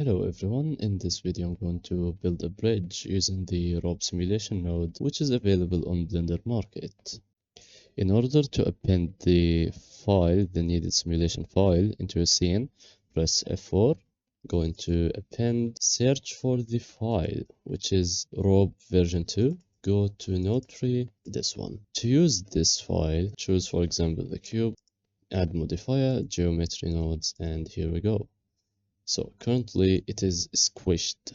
Hello everyone, in this video I'm going to build a bridge using the rope simulation node which is available on Blender Market. In order to append the file, the needed simulation file into a scene, press F4, go into append, search for the file which is rope version 2, go to node tree, this one. To use this file, choose for example the cube, add modifier, geometry nodes, and here we go. So currently it is squished.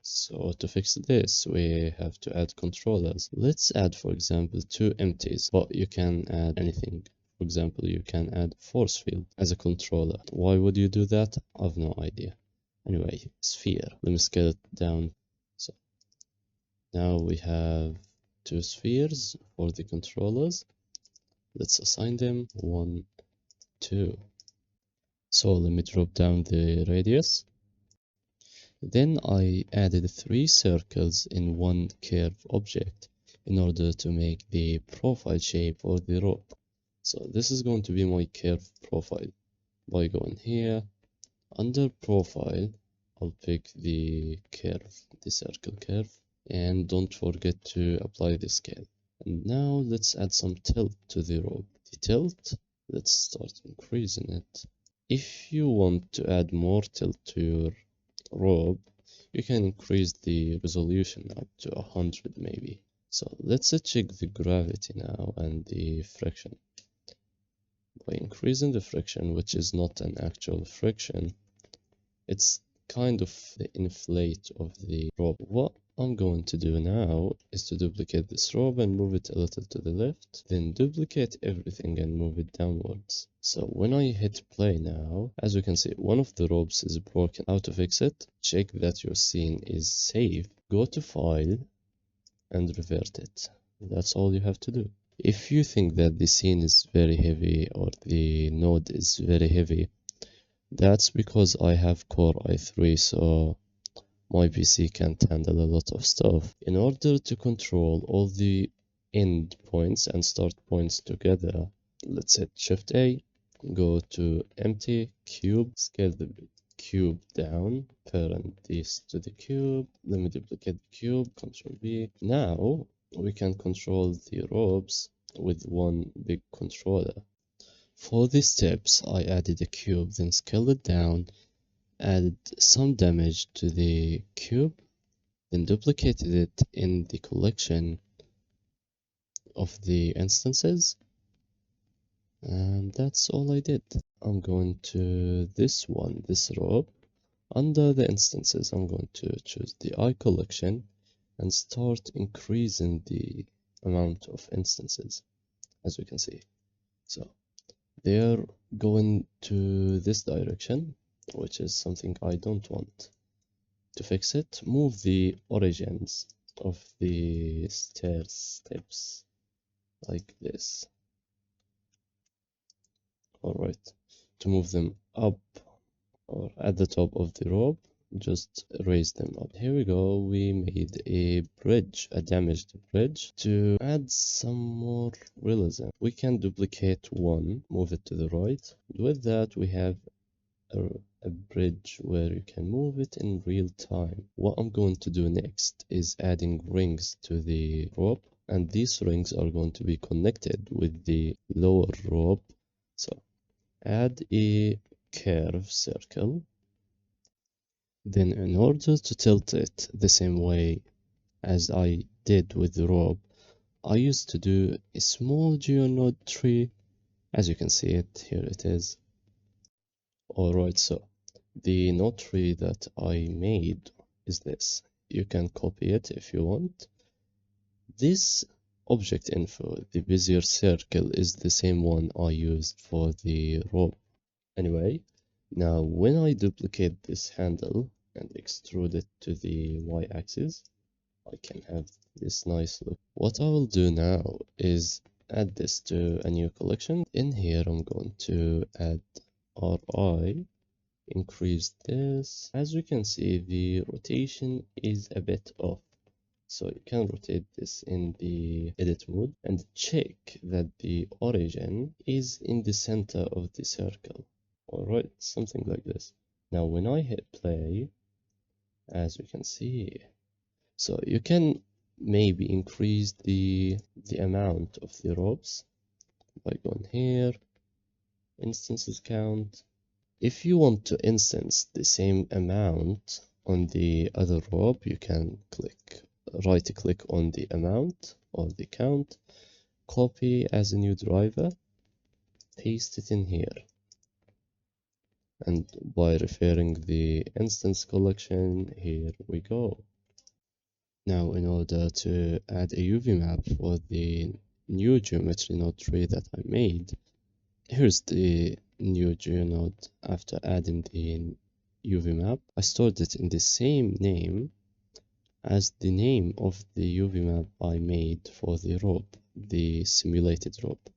So to fix this, we have to add controllers. Let's add, for example, two empties, but you can add anything. For example, you can add force field as a controller. Why would you do that? I have no idea. Anyway, sphere. Let me scale it down. So now we have two spheres for the controllers. Let's assign them 1, 2. So let me drop down the radius. Then I added 3 circles in one curve object in order to make the profile shape for the rope. So this is going to be my curve profile. By going here, under profile, I'll pick the curve, the circle curve, and don't forget to apply the scale. And now let's add some tilt to the rope. The tilt, let's start increasing it. If you want to add more tilt to your rope, you can increase the resolution up to 100 maybe. So let's check the gravity now and the friction. By increasing the friction, which is not an actual friction, it's kind of the inflate of the rope. What I'm going to do now is to duplicate this rope and move it a little to the left, then duplicate everything and move it downwards. So when I hit play now, as you can see, one of the ropes is broken. How to fix it? Check that your scene is safe. Go to File and revert it. That's all you have to do. If you think that the scene is very heavy or the node is very heavy, that's because I have Core i3, so my PC can't handle a lot of stuff. In order to control all the end points and start points together, let's hit Shift A, go to empty cube, scale the cube down, parent this to the cube, let me duplicate the cube, Ctrl V. Now we can control the ropes with one big controller. For these steps, I added a cube, then scaled it down, added some damage to the cube, then duplicated it in the collection of the instances, and that's all I did. I'm going to this one, this rope. Under the instances, I'm going to choose the eye collection and start increasing the amount of instances, as we can see. So they're going to this direction, which is something I don't want. To fix it, move the origins of the stair steps like this. Alright, to move them up or at the top of the rope, just raise them up. Here we go, we made a bridge, a damaged bridge. To add some more realism, we can duplicate one, move it to the right. With that, we have a bridge where you can move it in real time. What I'm going to do next is adding rings to the rope, and these rings are going to be connected with the lower rope. So add a curve circle. Then in order to tilt it the same way as I did with the rope, I used to do a small geonode tree. As you can see it, here it is. Alright, so the node tree that I made is this. You can copy it if you want. This object info, the Bezier circle, is the same one I used for the rope. Anyway, now when I duplicate this handle and extrude it to the y-axis, I can have this nice look. What I will do now is add this to a new collection. In here, I'm going to add RI, increase this. As we can see, the rotation is a bit off. So you can rotate this in the edit mode and check that the origin is in the center of the circle. Alright, something like this. Now when I hit play, as we can see. So you can maybe increase the amount of the ropes by going here, instances count. If you want to instance the same amount on the other rope, you can right click on the amount or the count, copy as a new driver, paste it in here. And by referring the instance collection, here we go. Now, in order to add a UV map for the new geometry node tree that I made, here's the new geonode after adding the UV map. I stored it in the same name as the name of the UV map I made for the rope, the simulated rope.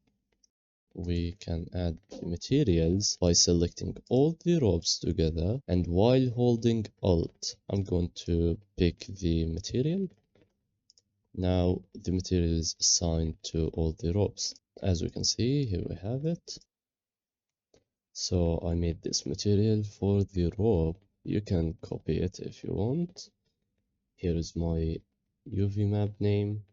We can add the materials by selecting all the ropes together, and while holding Alt, I'm going to pick the material. Now the material is assigned to all the ropes. As we can see, here we have it. So I made this material for the rope. You can copy it if you want. Here is my UV map name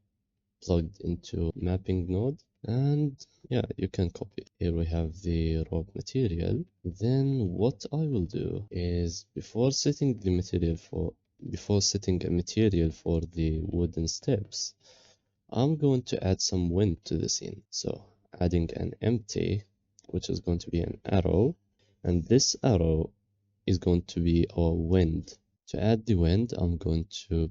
plugged into mapping node, and yeah, you can copy. Here we have the rope material. Then what I will do is before setting a material for the wooden steps, I'm going to add some wind to the scene. So adding an empty, which is going to be an arrow, and this arrow is going to be our wind. To add the wind, I'm going to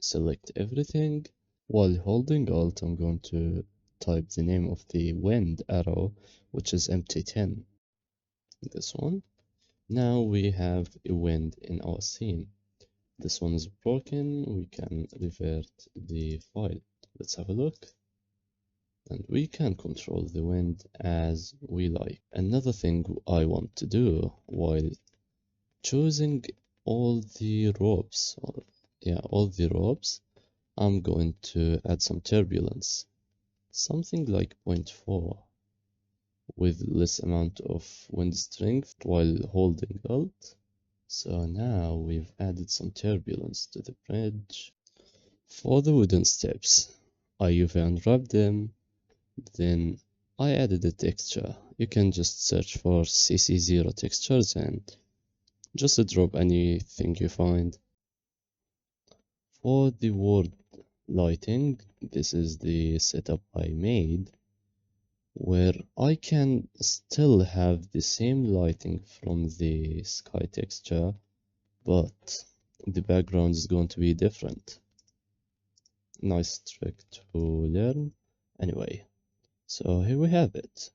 select everything. While holding Alt, I'm going to type the name of the wind arrow, which is empty10. This one. Now we have a wind in our scene. This one is broken. We can revert the file. Let's have a look. And we can control the wind as we like. Another thing I want to do while choosing all the ropes, I'm going to add some turbulence, something like 0.4, with less amount of wind strength while holding Alt. So now we've added some turbulence to the bridge. For the wooden steps, I UV unwrapped them, then I added a texture. You can just search for CC0 textures and just drop anything you find. For the world lighting, this is the setup I made, where I can still have the same lighting from the sky texture, but the background is going to be different. Nice trick to learn. Anyway, so here we have it.